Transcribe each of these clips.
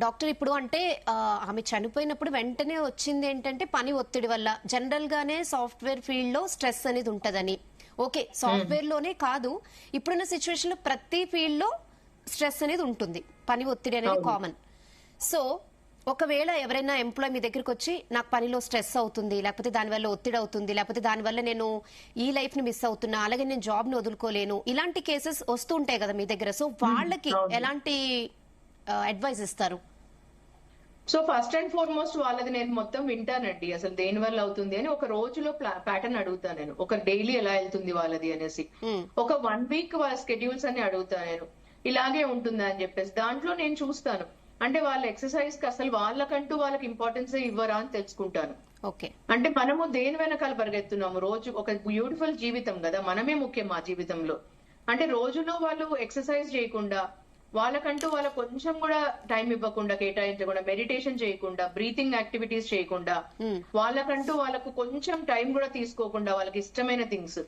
Doctor ఇప్పుడు అంటే ఆమె చనిపోయినప్పుడు వెంటనే వచ్చింది ఏంటంటే పని ఒత్తిడి వల్ల. జనరల్ గానే సాఫ్ట్వేర్ ఫీల్డ్ లో స్ట్రెస్ అనేది ఉంటదని. ఓకే, సాఫ్ట్వేర్ లోనే కాదు, ఇప్పుడున్న సిచ్యువేషన్ లో ప్రతి ఫీల్డ్ లో స్ట్రెస్ అనేది ఉంటుంది, పని ఒత్తిడి అనేది కామన్. సో ఒకవేళ ఎవరైనా ఎంప్లాయ్ మీ దగ్గరికి వచ్చి నాకు పనిలో స్ట్రెస్ అవుతుంది, లేకపోతే దానివల్ల ఒత్తిడి అవుతుంది, లేకపోతే దానివల్ల నేను ఈ లైఫ్ ని మిస్ అవుతున్నా, అలాగే నేను జాబ్ ని వదులుకోలేను, ఇలాంటి కేసెస్ వస్తూ ఉంటాయి కదా మీ దగ్గర. సో వాళ్ళకి ఎలాంటి అడ్వైస్ ఇస్తారు? సో ఫస్ట్ అండ్ ఫార్మోస్ట్ వాళ్ళది నేను మొత్తం వింటానండి, అసలు దేని వల్ల అవుతుంది అని. ఒక రోజులో ప్యాటర్న్ అడుగుతాను నేను, ఒక డైలీ ఎలా వెళ్తుంది వాళ్ళది అనేసి. ఒక 1 వీక్ వాళ్ళ స్కెడ్యూల్స్ అని అడుగుతాను నేను, ఇలాగే ఉంటుందా అని చెప్పేసి. దాంట్లో నేను చూస్తాను అంటే వాళ్ళ ఎక్సర్సైజ్ కి అసలు వాళ్ళకంటూ వాళ్ళకి ఇంపార్టెన్స్ ఇవ్వరా అని తెలుసుకుంటాను. ఓకే, అంటే మనము దేని వెనకాల పరిగెత్తున్నాము, రోజు ఒక బ్యూటిఫుల్ జీవితం కదా, మనమే ముఖ్యం ఆ జీవితంలో. అంటే రోజులో వాళ్ళు ఎక్సర్సైజ్ చేయకుండా, వాళ్ళకంటూ వాళ్ళ కొంచెం కూడా టైం ఇవ్వకుండా, కేటాయించకుండా, మెడిటేషన్ చేయకుండా, బ్రీతింగ్ యాక్టివిటీస్ చేయకుండా, వాళ్ళకంటూ వాళ్ళకు కొంచెం టైం కూడా తీసుకోకుండా, వాళ్ళకి ఇష్టమైన థింగ్స్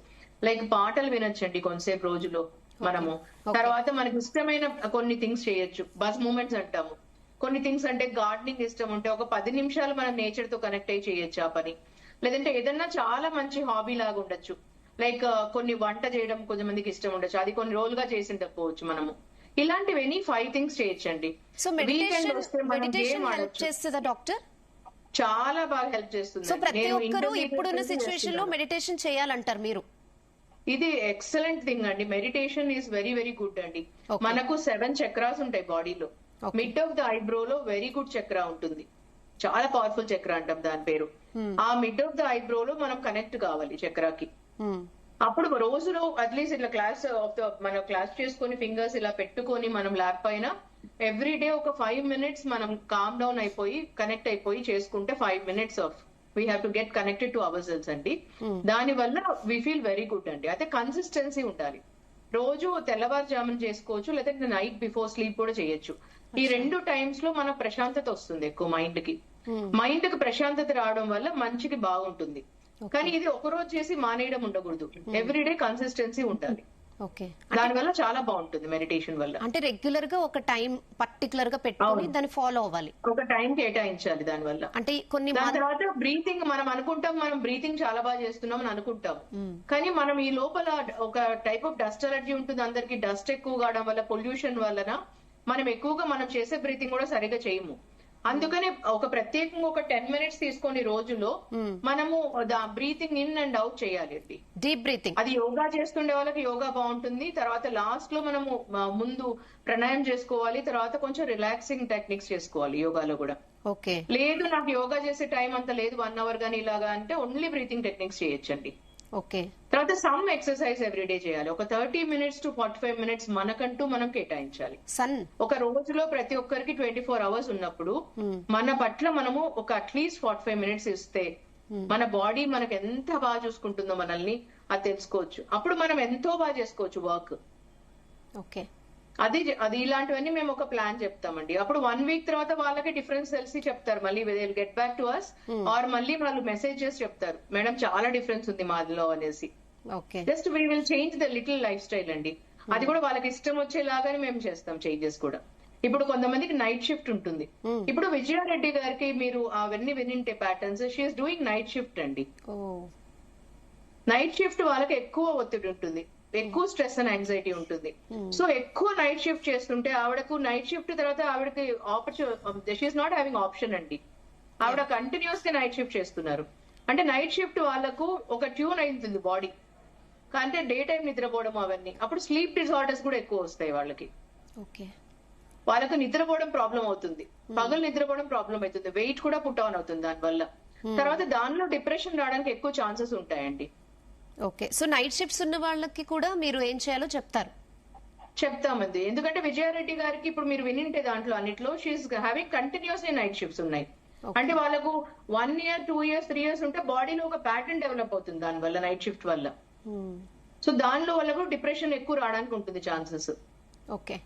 లైక్ పాటలు వినొచ్చండి కొంతసేపు రోజులో మనము. తర్వాత మనకి ఇష్టమైన కొన్ని థింగ్స్ చేయొచ్చు, బస్ మూమెంట్స్ అంటాము. కొన్ని థింగ్స్ అంటే గార్డెనింగ్ ఇష్టం ఉంటే ఒక 10 నిమిషాలు మనం నేచర్ తో కనెక్ట్ అయ్యి చేయొచ్చు ఆ పని. లేదంటే ఏదన్నా చాలా మంచి హాబీ లాగా ఉండొచ్చు, లైక్ కొన్ని వంట చేయడం కొంతమందికి ఇష్టం ఉండొచ్చు, అది కొన్ని రోజులుగా చేసి ఉండకపోవచ్చు మనము. ఇలాంటివి 5 థింగ్స్ చేయొచ్చండి. సో మెడిటేషన్ హెల్ప్ చేస్తుందా డాక్టర్? చాలా బాగా హెల్ప్ చేస్తుంది. సో ప్రతి ఒక్కరు ఇప్పుడున్న సిచ్యువేషన్ లో మెడిటేషన్ చేయాలంటారు మీరు? ఇది ఎక్సలెంట్ థింగ్ అండి. Meditation is very very good అండి. మనకు 7 చక్రాస్ ఉంటాయి బాడీలో. మిడ్ ఆఫ్ ద ఐబ్రో లో వెరీ గుడ్ చక్ర ఉంటుంది, చాలా పవర్ఫుల్ చక్ర అంటాం దాని పేరు. ఆ మిడ్ ఆఫ్ ద ఐబ్రో లో మనం కనెక్ట్ కావాలి చక్రాకి. అప్పుడు రోజులో అట్లీస్ట్ ఇట్లా మనం క్లాస్ చేసుకొని ఫింగర్స్ ఇలా పెట్టుకొని మనం ల్యాప్ పైన ఎవ్రీ డే ఒక 5 minutes మనం కామ్ డౌన్ అయిపోయి కనెక్ట్ అయిపోయి చేసుకుంటే 5 minutes of we have to get connected to our cells అండి. దాని వల్ల వీ ఫీల్ వెరీ గుడ్ అండి. అయితే కన్సిస్టెన్సీ ఉండాలి. రోజు తెల్లవారుజామున చేసుకోవచ్చు, లేదంటే నైట్ బిఫోర్ స్లీప్ కూడా చేయొచ్చు. ఈ 2 టైమ్స్ లో మన ప్రశాంతత వస్తుంది ఎక్కువ మైండ్ కి. మైండ్ కి ప్రశాంతత రావడం వల్ల మంచికి బాగుంటుంది. కానీ ఇది ఒక రోజు చేసి మానేయడం ఉండకూడదు, ఎవ్రీడే కన్సిస్టెన్సీ ఉండాలి. దాని వల్ల చాలా బాగుంటుంది మెడిటేషన్ వల్ల. అంటే రెగ్యులర్ గా ఒక టైం పర్టికులర్ గా పెట్టుకొని దాన్ని ఫాలో అవ్వాలి, ఒక టైం కేటాయించాలి దాని వల్ల. అంటే కొన్ని దాని తర్వాత బ్రీతింగ్ మనం అనుకుంటాం, మనం బ్రీతింగ్ చాలా బాగా చేస్తున్నాం అని అనుకుంటాం, కానీ మనం ఈ లోపల ఒక టైప్ ఆఫ్ డస్ట్ అలర్జీ ఉంటుంది అందరికి. డస్ట్ ఎక్కువ కావడం వల్ల, పొల్యూషన్ వలన మనం ఎక్కువగా మనం చేసే బ్రీతింగ్ కూడా సరిగా చేయము. అందుకని ఒక ప్రత్యేకంగా ఒక 10 minutes తీసుకొని రోజులో మనము బ్రీతింగ్ ఇన్ అండ్ అవుట్ చేయాలి, డీప్ బ్రీతింగ్. అది యోగా చేస్తుండే వాళ్ళకి యోగా బాగుంటుంది. తర్వాత లాస్ట్ లో మనము ముందు ప్రాణాయామం చేసుకోవాలి, తర్వాత కొంచెం రిలాక్సింగ్ టెక్నిక్స్ చేసుకోవాలి యోగాలో కూడా. ఓకే, లేదు నాకు యోగా చేసే టైం అంత లేదు 1 hour గానీ ఇలాగా అంటే ఓన్లీ బ్రీతింగ్ టెక్నిక్స్ చేయొచ్చండి. ఓకే, తర్వాత సమ్ ఎక్సర్సైజ్ ఎవ్రీడే చేయాలి. ఒక 30 minutes to 45 minutes మనకంటూ మనం కేటాయించాలి. ఒక రోజులో ప్రతి ఒక్కరికి 24 hours ఉన్నప్పుడు మన పట్ల మనము ఒక అట్లీస్ట్ 45 minutes ఇస్తే మన బాడీ మనకు ఎంత బాగా చూసుకుంటుందో మనల్ని అది తెలుసుకోవచ్చు. అప్పుడు మనం ఎంతో బాగా చేసుకోవచ్చు వర్క్. ఓకే, అది ఇలాంటివన్నీ మేము ఒక ప్లాన్ చెప్తామండి. అప్పుడు 1 week తర్వాత వాళ్ళకి డిఫరెన్స్ తెలిసి చెప్తారు, మళ్ళీ get back to us or మళ్ళీ వాళ్ళు మెసేజ్ చేసి చెప్తారు, మేడం చాలా డిఫరెన్స్ ఉంది మాదిలో అనేసి. Just we will change the little life style అండి. అది కూడా వాళ్ళకి ఇష్టం వచ్చేలాగానే మేము చేస్తాం చేంజెస్ కూడా. ఇప్పుడు కొంతమందికి నైట్ షిఫ్ట్ ఉంటుంది. ఇప్పుడు విజయారెడ్డి గారికి మీరు అవన్నీ వినింటే patterns, she is doing night shift అండి. నైట్ షిఫ్ట్ వాళ్ళకి ఎక్కువ ఒత్తిడి ఉంటుంది, ఎక్కువ స్ట్రెస్ అండ్ యాంగ్జైటీ ఉంటుంది. సో ఎక్కువ నైట్ షిఫ్ట్ చేస్తుంటే ఆవిడకు నైట్ షిఫ్ట్ తర్వాత ఆవిడకి షీఈస్ నాట్ హ్యావింగ్ ఆప్షన్ అండి. ఆవిడ కంటిన్యూస్ గా నైట్ షిఫ్ట్ చేస్తున్నారు. అంటే నైట్ షిఫ్ట్ వాళ్ళకు ఒక ట్యూన్ అవుతుంది బాడీ, అంటే డే టైం నిద్రపోవడం అవన్నీ. అప్పుడు స్లీప్ డిజార్డర్స్ కూడా ఎక్కువ వస్తాయి వాళ్ళకి. వాళ్ళకు నిద్రపోవడం ప్రాబ్లం అవుతుంది, పగలు నిద్రపోవడం ప్రాబ్లం అవుతుంది, వెయిట్ కూడా పుట్ ఆన్ అవుతుంది దానివల్ల. తర్వాత దానిలో డిప్రెషన్ రావడానికి ఎక్కువ ఛాన్సెస్ ఉంటాయండి. ఓకే, సో నైట్ షిఫ్ట్స్ ఉన్న వాళ్ళకి కూడా మీరు ఏం చేయాలో చెప్తామండి. ఎందుకంటే విజయారెడ్డి గారికి ఇప్పుడు మీరు వినింటే దాంట్లో అన్నిట్లో she is having continuously night shifts ఉన్నాయి. అంటే వాళ్ళకు 1 year 2 years 3 years ఉంటే బాడీలో ఒక ప్యాటర్న్ డెవలప్ అవుతుంది దాని వల్ల, నైట్ షిఫ్ట్ వల్ల. సో దానిలో వాళ్ళకు డిప్రెషన్ ఎక్కువ రావడానికి ఉంటుంది ఛాన్సెస్. ఓకే.